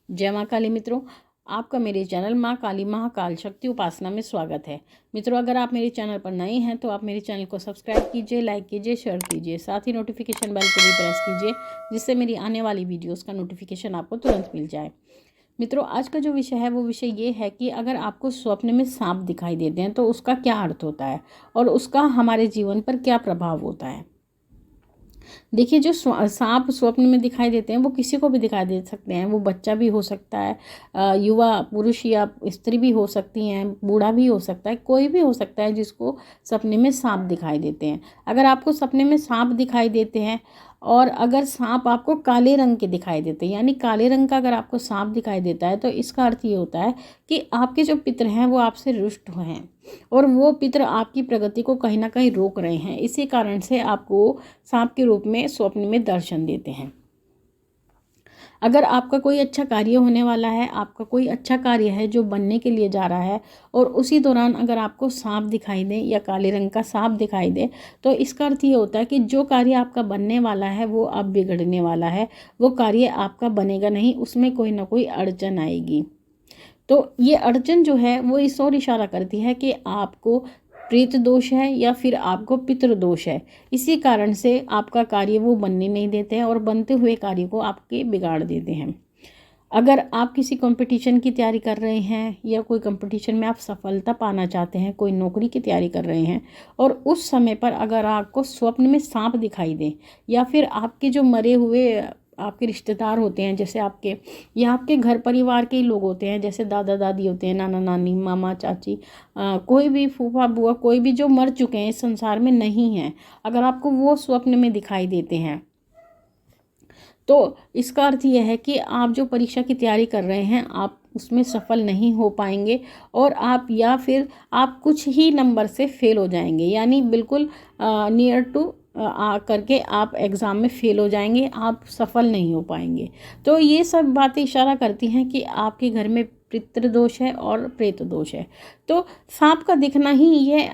जय माँ काली मित्रों, आपका मेरे चैनल माँ काली महाकाल शक्ति उपासना में स्वागत है। मित्रों, अगर आप मेरे चैनल पर नए हैं तो आप मेरे चैनल को सब्सक्राइब कीजिए, लाइक कीजिए, शेयर कीजिए, साथ ही नोटिफिकेशन बेल को भी प्रेस कीजिए, जिससे मेरी आने वाली वीडियोस का नोटिफिकेशन आपको तुरंत मिल जाए। मित्रों, आज का जो विषय है वो विषय ये है कि अगर आपको स्वप्न में सांप दिखाई देते हैं तो उसका क्या अर्थ होता है और उसका हमारे जीवन पर क्या प्रभाव होता है। देखिए, जो सांप स्वप्न में दिखाई देते हैं वो किसी को भी दिखाई दे सकते हैं। वो बच्चा भी हो सकता है, युवा पुरुष या स्त्री भी हो सकती हैं, बूढ़ा भी हो सकता है, कोई भी हो सकता है जिसको सपने में सांप दिखाई देते हैं। अगर आपको सपने में सांप दिखाई देते हैं और अगर सांप आपको काले रंग के दिखाई देते हैं, यानी काले रंग का अगर आपको सांप दिखाई देता है, तो इसका अर्थ ये होता है कि आपके जो पितर हैं वो आपसे रुष्ट हैं और वो पितर आपकी प्रगति को कहीं ना कहीं रोक रहे हैं। इसी कारण से आपको सांप के रूप में स्वप्न में दर्शन देते हैं। अगर आपका कोई अच्छा कार्य होने वाला है, आपका कोई अच्छा कार्य है जो बनने के लिए जा रहा है, और उसी दौरान अगर आपको सांप दिखाई दे या काले रंग का सांप दिखाई दे, तो इसका अर्थ ये होता है कि जो कार्य आपका बनने वाला है वो अब बिगड़ने वाला है। वो कार्य आपका बनेगा नहीं, उसमें कोई ना कोई अड़चन आएगी। तो ये अड़चन जो है वो इस ओर इशारा करती है कि आपको प्रेत दोष है या फिर आपको पितृ दोष है। इसी कारण से आपका कार्य वो बनने नहीं देते हैं और बनते हुए कार्य को आपके बिगाड़ देते हैं। अगर आप किसी कंपटीशन की तैयारी कर रहे हैं या कोई कंपटीशन में आप सफलता पाना चाहते हैं, कोई नौकरी की तैयारी कर रहे हैं, और उस समय पर अगर आपको स्वप्न में सांप दिखाई दे या फिर आपके जो मरे हुए आपके रिश्तेदार होते हैं, जैसे आपके या आपके घर परिवार के ही लोग होते हैं, जैसे दादा दादी होते हैं, नाना नानी, मामा चाची, कोई भी फूफा बुआ, कोई भी जो मर चुके हैं, इस संसार में नहीं हैं, अगर आपको वो स्वप्न में दिखाई देते हैं तो इसका अर्थ यह है कि आप जो परीक्षा की तैयारी कर रहे हैं आप उसमें सफल नहीं हो पाएंगे और आप या फिर आप कुछ ही नंबर से फेल हो जाएंगे, यानी बिल्कुल नियर टू करके आप एग्ज़ाम में फेल हो जाएंगे, आप सफल नहीं हो पाएंगे। तो ये सब बातें इशारा करती हैं कि आपके घर में पितृ दोष है और प्रेत दोष है। तो सांप का दिखना ही ये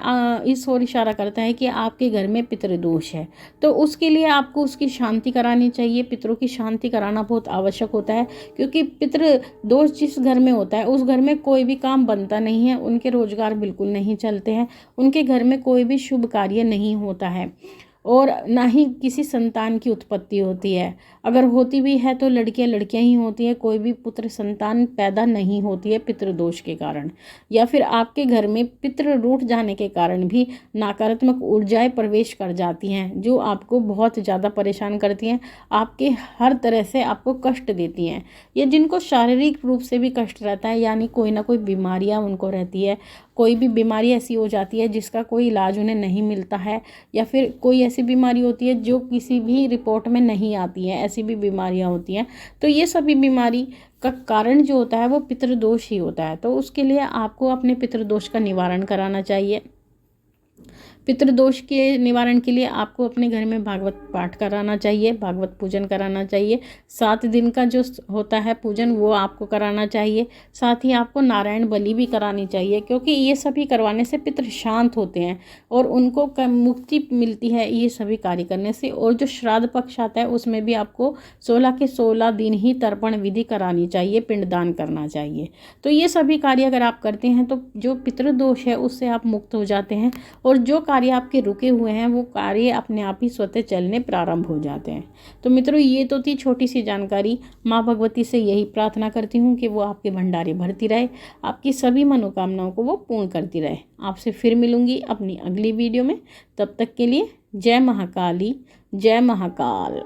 इस ओर इशारा करता है कि आपके घर में पितृ दोष है। तो उसके लिए आपको उसकी शांति करानी चाहिए। पितरों की शांति कराना बहुत आवश्यक होता है, क्योंकि पितृ दोष जिस घर में होता है उस घर में कोई भी काम बनता नहीं है, उनके रोजगार बिल्कुल नहीं चलते हैं, उनके घर में कोई भी शुभ कार्य नहीं होता है और ना ही किसी संतान की उत्पत्ति होती है। अगर होती भी है तो लड़कियां लड़कियां ही होती हैं, कोई भी पुत्र संतान पैदा नहीं होती है पितृदोष के कारण। या फिर आपके घर में पितृ रूठ जाने के कारण भी नकारात्मक ऊर्जाएं प्रवेश कर जाती हैं, जो आपको बहुत ज़्यादा परेशान करती हैं, आपके हर तरह से आपको कष्ट देती हैं। या जिनको शारीरिक रूप से भी कष्ट रहता है, यानी कोई ना कोई बीमारियाँ उनको रहती है, कोई भी बीमारी ऐसी हो जाती है जिसका कोई इलाज उन्हें नहीं मिलता है, या फिर कोई ऐसी बीमारी होती है जो किसी भी रिपोर्ट में नहीं आती है, ऐसी भी बीमारियां होती हैं। तो ये सभी बीमारी का कारण जो होता है वो पितृदोष ही होता है। तो उसके लिए आपको अपने पितृदोष का निवारण कराना चाहिए। पितृदोष के निवारण के लिए आपको अपने घर में भागवत पाठ कराना चाहिए, भागवत पूजन कराना चाहिए। 7 दिन का जो होता है पूजन वो आपको कराना चाहिए। साथ ही आपको नारायण बलि भी करानी चाहिए, क्योंकि ये सभी करवाने से पितृ शांत होते हैं और उनको मुक्ति मिलती है ये सभी कार्य करने से। और जो श्राद्ध पक्ष आता है उसमें भी आपको 16 के 16 दिन ही तर्पण विधि करानी चाहिए, पिंडदान करना चाहिए। तो ये सभी कार्य अगर आप करते हैं तो जो पितृदोष है उससे आप मुक्त हो जाते हैं और जो कार्य आपके रुके हुए हैं वो कार्य अपने आप ही स्वतः चलने प्रारंभ हो जाते हैं। तो मित्रों, ये तो थी छोटी सी जानकारी। माँ भगवती से यही प्रार्थना करती हूँ कि वो आपके भंडारे भरती रहे, आपकी सभी मनोकामनाओं को वो पूर्ण करती रहे। आपसे फिर मिलूंगी अपनी अगली वीडियो में। तब तक के लिए जय महाकाली, जय महाकाल।